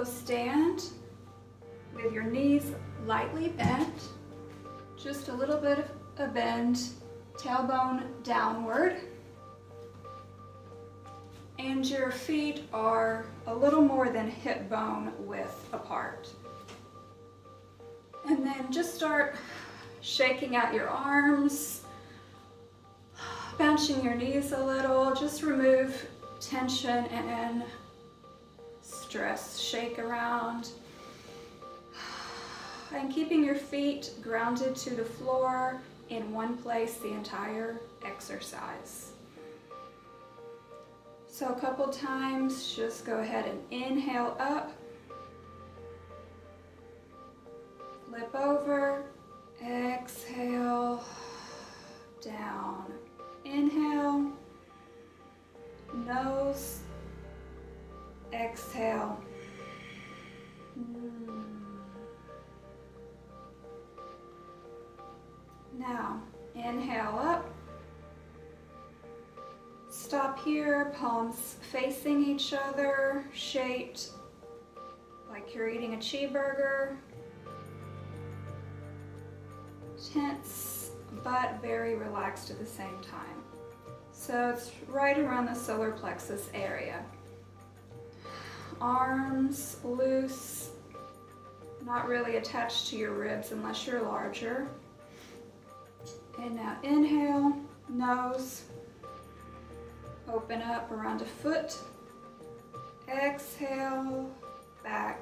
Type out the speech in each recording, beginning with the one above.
So stand with your knees lightly bent, just a little bit of a bend, tailbone downward. And your feet are a little more than hip bone width apart. And then just start shaking out your arms, bouncing your knees a little. Just remove tension and stress. Shake around. And keeping your feet grounded to the floor in one place the entire exercise. So a couple times, just go ahead and inhale up, flip over, exhale, down, inhale, nose, exhale. Now, inhale up. Stop here, palms facing each other, shaped like you're eating a cheeseburger. Tense, but very relaxed at the same time. So it's right around the solar plexus area. Arms loose, not really attached to your ribs unless you're larger. And now inhale, nose, open up around a foot. Exhale, back.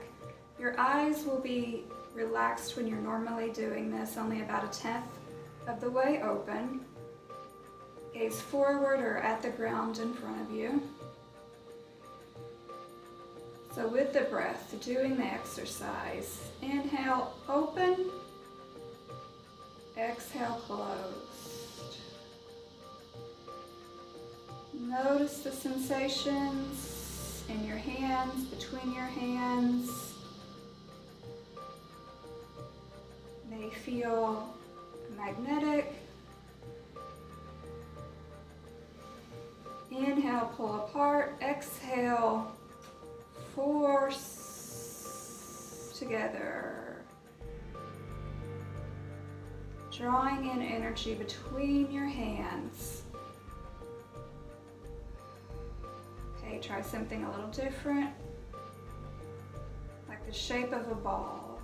Your eyes will be relaxed when you're normally doing this, only about 1/10 of the way open. Gaze forward or at the ground in front of you. So with the breath, doing the exercise, inhale, open. Exhale, closed. Notice the sensations in your hands, between your hands. They feel magnetic. Inhale, pull apart. Exhale, force together. Drawing in energy between your hands. Okay, try something a little different, like the shape of a ball.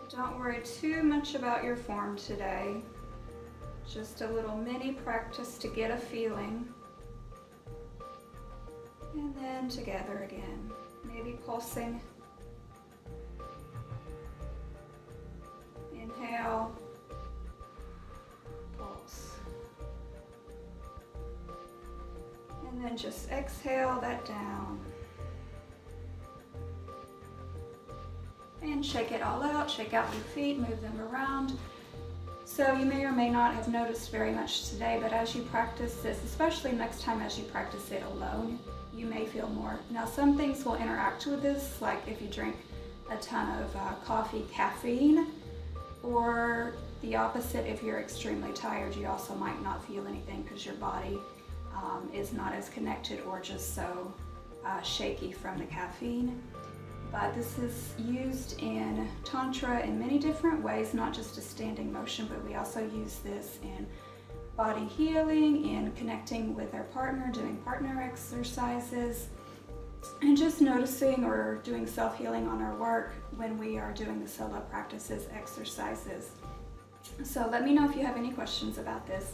Don't worry too much about your form today. Just a little mini practice to get a feeling. And then together again, maybe pulsing. Inhale, pulse. And then just exhale that down. And shake it all out, shake out your feet, move them around. So you may or may not have noticed very much today, but as you practice this, especially next time as you practice it alone, you may feel more. Now some things will interact with this, like if you drink a ton of coffee, caffeine, or the opposite, if you're extremely tired, you also might not feel anything because your body is not as connected or just so shaky from the caffeine. But this is used in Tantra in many different ways, not just a standing motion, but we also use this in body healing, in connecting with our partner, doing partner exercises, and just noticing or doing self-healing on our work when we are doing the solo practices exercises. So let me know if you have any questions about this.